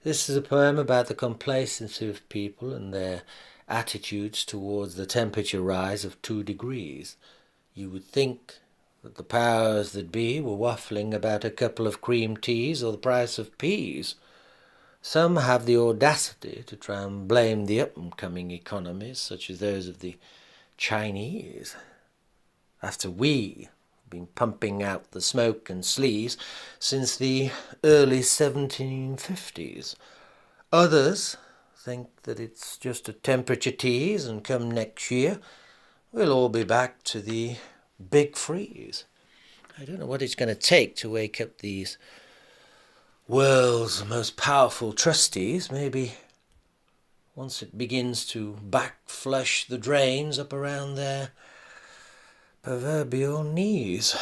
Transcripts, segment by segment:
This is a poem about the complacency of people and their attitudes towards the temperature rise of 2 degrees. You would think that the powers that be were waffling about a couple of cream teas or the price of peas. Some have the audacity to try and blame the up-and-coming economies, such as those of the Chinese, after we have been pumping out the smoke and sleaze since the early 1750s. Others think that it's just a temperature tease, and come next year we'll all be back to the big freeze. I don't know what it's going to take to wake up these world's most powerful trustees. Maybe once it begins to backflush the drains up around their proverbial knees.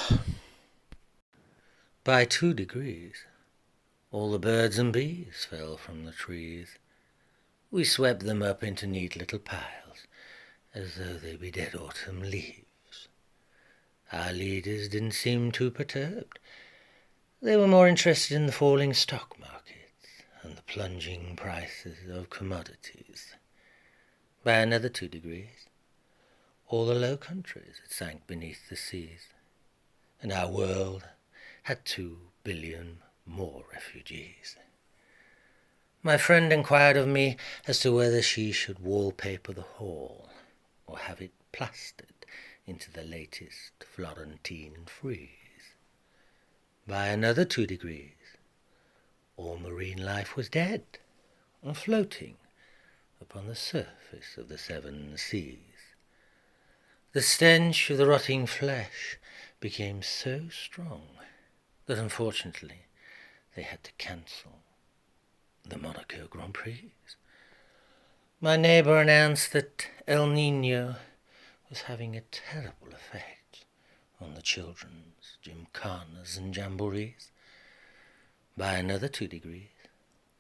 By 2 degrees, all the birds and bees fell from the trees. We swept them up into neat little piles, as though they be dead autumn leaves. Our leaders didn't seem too perturbed. They were more interested in the falling stock markets and the plunging prices of commodities. By another 2 degrees, all the low countries had sank beneath the seas, and our world had 2 billion more refugees. My friend inquired of me as to whether she should wallpaper the hall or have it plastered into the latest Florentine frieze. By another 2 degrees, all marine life was dead and floating upon the surface of the 7 seas. The stench of the rotting flesh became so strong that unfortunately they had to cancel the Monaco Grand Prix. My neighbour announced that El Nino was having a terrible effect on the children's gymkhanas and jamborees. By another 2 degrees,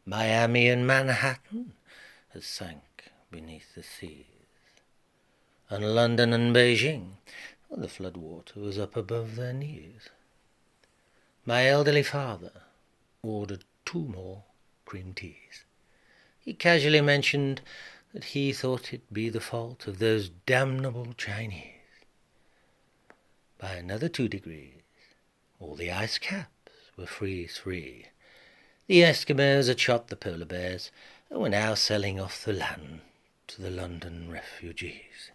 Miami and Manhattan had sank beneath the seas, and London and Beijing, well, the floodwater was up above their knees. My elderly father ordered 2 more cream teas. He casually mentioned that he thought it be the fault of those damnable Chinese. By another 2 degrees, all the ice caps were freeze-free. The Eskimos had shot the polar bears and were now selling off the land to the London refugees.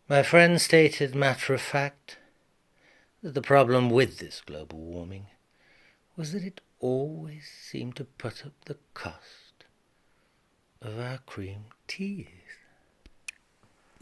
My friend stated matter of fact that the problem with this global warming was that it always seemed to put up the cost of our cream teas.